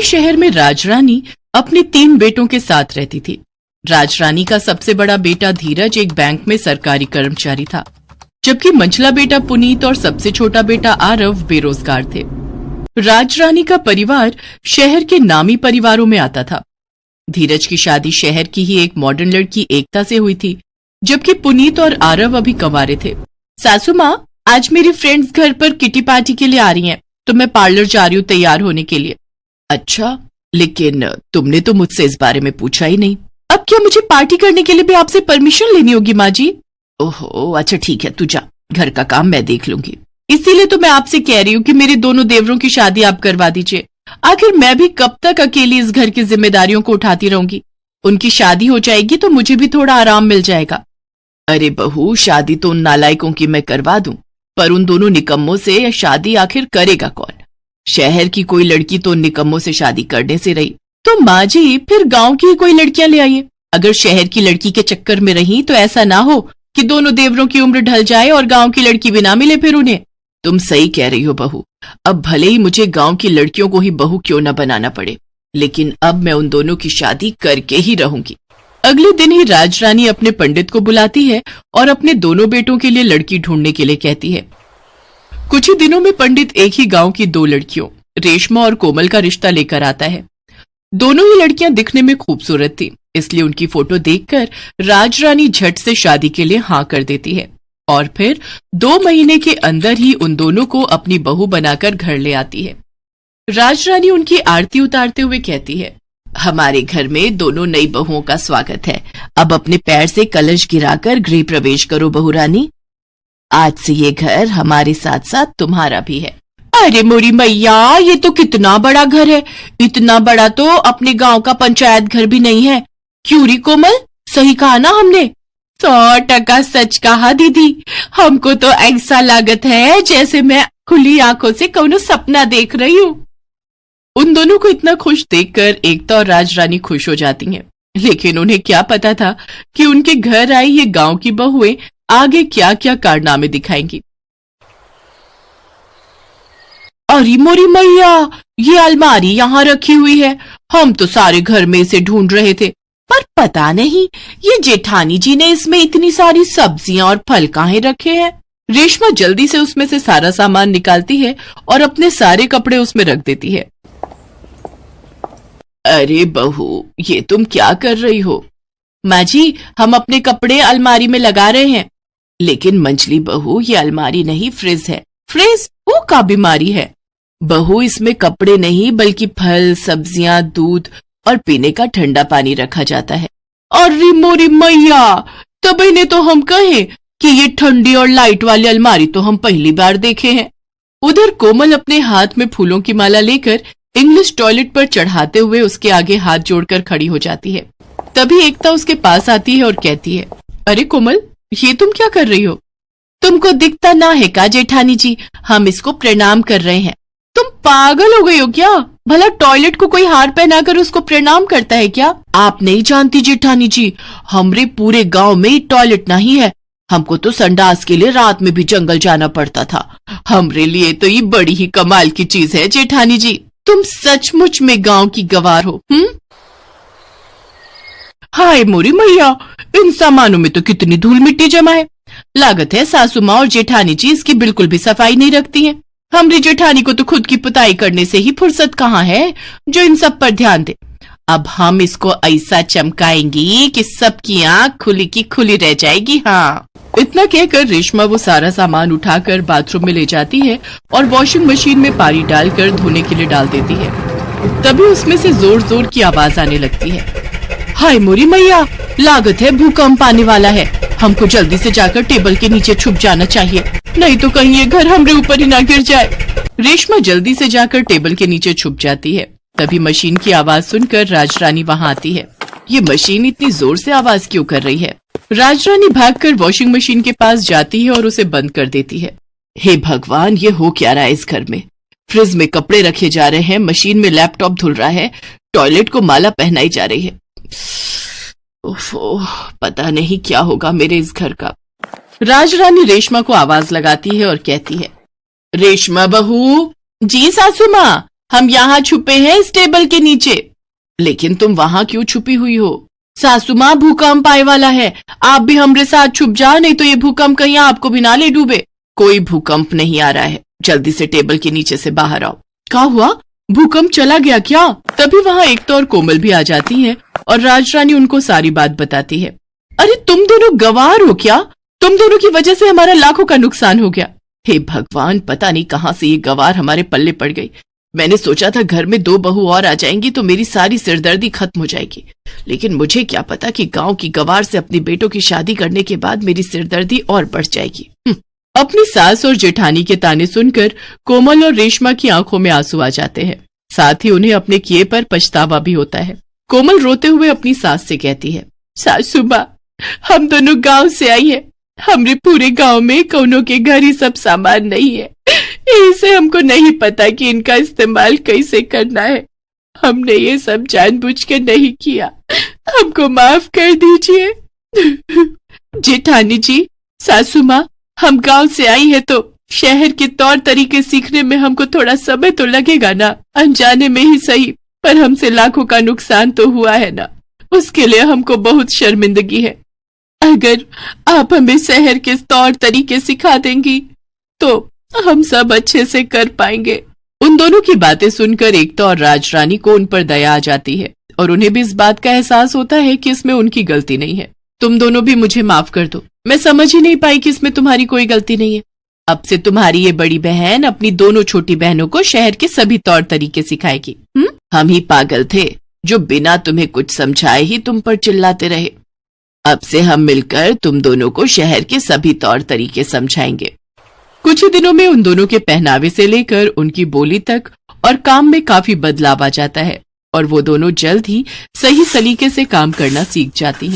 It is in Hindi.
शहर में राजरानी अपने 3 बेटों के साथ रहती थी। राजरानी का सबसे बड़ा बेटा धीरज एक बैंक में सरकारी कर्मचारी था, जबकि मंझला बेटा पुनीत और सबसे छोटा बेटा आरव बेरोजगार थे। राजरानी का परिवार शहर के नामी परिवारों में आता था। धीरज की शादी शहर की ही एक मॉडर्न लड़की एकता से हुई थी, जबकि पुनीत और आरव अभी कंवारे थे। सासू माँ, आज मेरी फ्रेंड्स घर पर किटी पार्टी के लिए आ रही हैं, तो मैं पार्लर जा रही हूँ तैयार होने के लिए। अच्छा, लेकिन तुमने तो मुझसे इस बारे में पूछा ही नहीं। अब क्या मुझे पार्टी करने के लिए भी आपसे परमिशन लेनी होगी माँ जी? ओहो, अच्छा ठीक है, तू जा, घर का काम मैं देख लूंगी। इसीलिए तो मैं आपसे कह रही हूँ कि मेरे दोनों देवरों की शादी आप करवा दीजिए। आखिर मैं भी कब तक अकेली इस घर की जिम्मेदारियों को उठाती रहूंगी? उनकी शादी हो जाएगी तो मुझे भी थोड़ा आराम मिल जाएगा। अरे बहू, शादी तो उन नालायकों की मैं करवा दूं, पर उन दोनों निकम्मों से शादी आखिर करेगा कौन? शहर की कोई लड़की तो उन निकम्मों से शादी करने से रही, तो माँ जी फिर गांव की कोई लड़कियां ले आइए। अगर शहर की लड़की के चक्कर में रही तो ऐसा ना हो कि दोनों देवरों की उम्र ढल जाए और गांव की लड़की भी ना मिले फिर उन्हें। तुम सही कह रही हो बहू, अब भले ही मुझे गांव की लड़कियों को ही बहू क्यों न बनाना पड़े, लेकिन अब मैं उन दोनों की शादी करके ही रहूंगी। अगले दिन ही राजरानी अपने पंडित को बुलाती है और अपने दोनों बेटों के लिए लड़की ढूंढने के लिए कहती है। कुछ ही दिनों में पंडित एक ही गांव की 2 लड़कियों रेशमा और कोमल का रिश्ता लेकर आता है। दोनों ही लड़कियां दिखने में खूबसूरत थी, इसलिए उनकी फोटो देखकर राजरानी झट से शादी के लिए हाँ कर देती है और फिर 2 महीने के अंदर ही उन दोनों को अपनी बहू बनाकर घर ले आती है। राजरानी उनकी आरती उतारते हुए कहती है, हमारे घर में दोनों नई बहुओं का स्वागत है। अब अपने पैर से कलश गिराकर गृह प्रवेश करो बहू रानी। आज से ये घर हमारे साथ साथ तुम्हारा भी है। अरे मोरी मैया, ये तो कितना बड़ा घर है, इतना बड़ा तो अपने गांव का पंचायत घर भी नहीं है। क्यों री कोमल, सही कहा ना हमने? 100% सच कहा दीदी, हमको तो ऐसा लागत है जैसे मैं खुली आंखों से कौनो सपना देख रही हूँ। उन दोनों को इतना खुश देखकर एकता और राजरानी खुश हो जाती हैं, लेकिन उन्हें क्या पता था कि उनके घर आई ये गांव की बहुएं आगे क्या क्या कारनामे दिखाएंगी। अरे मोरी मैया, ये अलमारी यहाँ रखी हुई है, हम तो सारे घर में इसे ढूंढ रहे थे, पर पता नहीं ये जेठानी जी ने इसमें इतनी सारी सब्जियां और फल काहे रखे हैं। रेशमा जल्दी से उसमें से सारा सामान निकालती है और अपने सारे कपड़े उसमें रख देती है। अरे बहू, ये तुम क्या कर रही हो? माँ जी, हम अपने कपड़े अलमारी में लगा रहे हैं। लेकिन मंझली बहू, ये अलमारी नहीं फ्रिज है। फ्रिज वो का बीमारी है बहू, इसमें कपड़े नहीं बल्कि फल, सब्जियां, दूध और पीने का ठंडा पानी रखा जाता है। अरे मोरी मैया, तभी ने तो हम कहे कि ये ठंडी और लाइट वाली अलमारी तो हम पहली बार देखे हैं। उधर कोमल अपने हाथ में फूलों की माला लेकर इंग्लिश टॉयलेट पर चढ़ाते हुए उसके आगे हाथ जोड़कर खड़ी हो जाती है। तभी एकता उसके पास आती है और कहती है, अरे कोमल, ये तुम क्या कर रही हो? तुमको दिखता ना है का जेठानी जी, हम इसको प्रणाम कर रहे हैं। तुम पागल हो गई हो क्या? भला टॉयलेट को कोई हार पहनाकर उसको प्रणाम करता है क्या? आप नहीं जानती जेठानी जी, हमरे पूरे गांव में टॉयलेट नहीं है। हमको तो संडास के लिए रात में भी जंगल जाना पड़ता था। हमरे लिए तो ये बड़ी ही कमाल की चीज है जेठानी जी। तुम सचमुच में गांव की गवार हो। हाय मोरी मैया, इन सामानों में तो कितनी धूल मिट्टी जमा है। लागत है सासू माँ और जेठानी जी इसकी बिल्कुल भी सफाई नहीं रखती हैं। हमरी जेठानी को तो खुद की पुताई करने से ही फुर्सत कहाँ है जो इन सब पर ध्यान दे। अब हम इसको ऐसा चमकाएंगी कि सबकी आंख खुली की खुली रह जाएगी। हाँ, इतना कहकर रेशमा वो सारा सामान उठाकर बाथरूम में ले जाती है और वॉशिंग मशीन में पानी डालकर धोने के लिए डाल देती है। तभी उसमें से जोर जोर की आवाज आने लगती है। हाय मोरी मैया, लागत है भूकंप आने वाला है। हमको जल्दी से जाकर टेबल के नीचे छुप जाना चाहिए, नहीं तो कहीं ये घर हमरे ऊपर ही ना गिर जाए। रेशमा जल्दी से जाकर टेबल के नीचे छुप जाती है। तभी मशीन की आवाज सुनकर राजरानी वहां आती है। ये मशीन इतनी जोर से आवाज क्यों कर रही है? राजरानी भागकर वॉशिंग मशीन के पास जाती है और उसे बंद कर देती है। हे भगवान, ये हो क्या रहा है इस घर में? फ्रिज में कपड़े रखे जा रहे हैं, मशीन में लैपटॉप धुल रहा है, टॉयलेट को माला पहनाई जा रही है। ओफो, पता नहीं क्या होगा मेरे इस घर का। राजरानी रेशमा को आवाज लगाती है और कहती है, रेशमा बहू। जी सासू माँ, हम यहाँ छुपे हैं इस टेबल के नीचे। लेकिन तुम वहां क्यों छुपी हुई हो? सासू माँ, भूकंप आए वाला है, आप भी हमरे साथ छुप जाओ, नहीं तो ये भूकंप कहीं आपको भी ना ले डूबे। कोई भूकंप नहीं आ रहा है, जल्दी से टेबल के नीचे से बाहर आओ। क्या हुआ? भूकंप चला गया क्या? तभी वहां एकता और कोमल भी आ जाती हैं और राजरानी उनको सारी बात बताती है। अरे तुम दोनों गवार हो क्या? तुम दोनों की वजह से हमारा लाखों का नुकसान हो गया। हे भगवान, पता नहीं कहां से ये गवार हमारे पल्ले पड़ गई। मैंने सोचा था घर में 2 बहू और आ जाएंगी तो मेरी सारी सिरदर्दी खत्म हो जाएगी, लेकिन मुझे क्या पता कि गांव की गवार से अपनी बेटों की शादी करने के बाद मेरी सिरदर्दी और बढ़ जाएगी। अपनी सास और जेठानी के ताने सुनकर कोमल और रेशमा की आंखों में आंसू आ जाते हैं। साथ ही उन्हें अपने किए पर पछतावा भी होता है। कोमल रोते हुए अपनी सास से कहती है, सासू माँ, हम दोनों गांव से आई हैं। हमरे पूरे गांव में कौनों के घर ही सब सामान नहीं है, इसे हमको नहीं पता कि इनका इस्तेमाल कैसे करना है। हमने ये सब जानबूझ के नहीं किया, हमको माफ कर दीजिए। जेठानी जी, सासू माँ, हम गांव से आई है तो शहर के तौर तरीके सीखने में हमको थोड़ा समय तो लगेगा ना, अनजाने में ही सही, पर हमसे लाखों का नुकसान तो हुआ है ना, उसके लिए हमको बहुत शर्मिंदगी है। अगर आप हमें शहर के तौर तरीके सिखा देंगी तो हम सब अच्छे से कर पाएंगे। उन दोनों की बातें सुनकर एकता और राजरानी को उन पर दया आ जाती है और उन्हें भी इस बात का एहसास होता है कि इसमें उनकी गलती नहीं है। तुम दोनों भी मुझे माफ कर दो, मैं समझ ही नहीं पाई कि इसमें तुम्हारी कोई गलती नहीं है। अब से तुम्हारी ये बड़ी बहन अपनी दोनों छोटी बहनों को शहर के सभी तौर तरीके सिखाएगी। हम ही पागल थे जो बिना तुम्हें कुछ समझाए ही तुम पर चिल्लाते रहे। अब से हम मिलकर तुम दोनों को शहर के सभी तौर तरीके समझाएंगे। कुछ ही दिनों में उन दोनों के पहनावे से लेकर उनकी बोली तक और काम में काफी बदलाव आ जाता है और वो दोनों जल्द ही सही सलीके से काम करना सीख जाती हैं।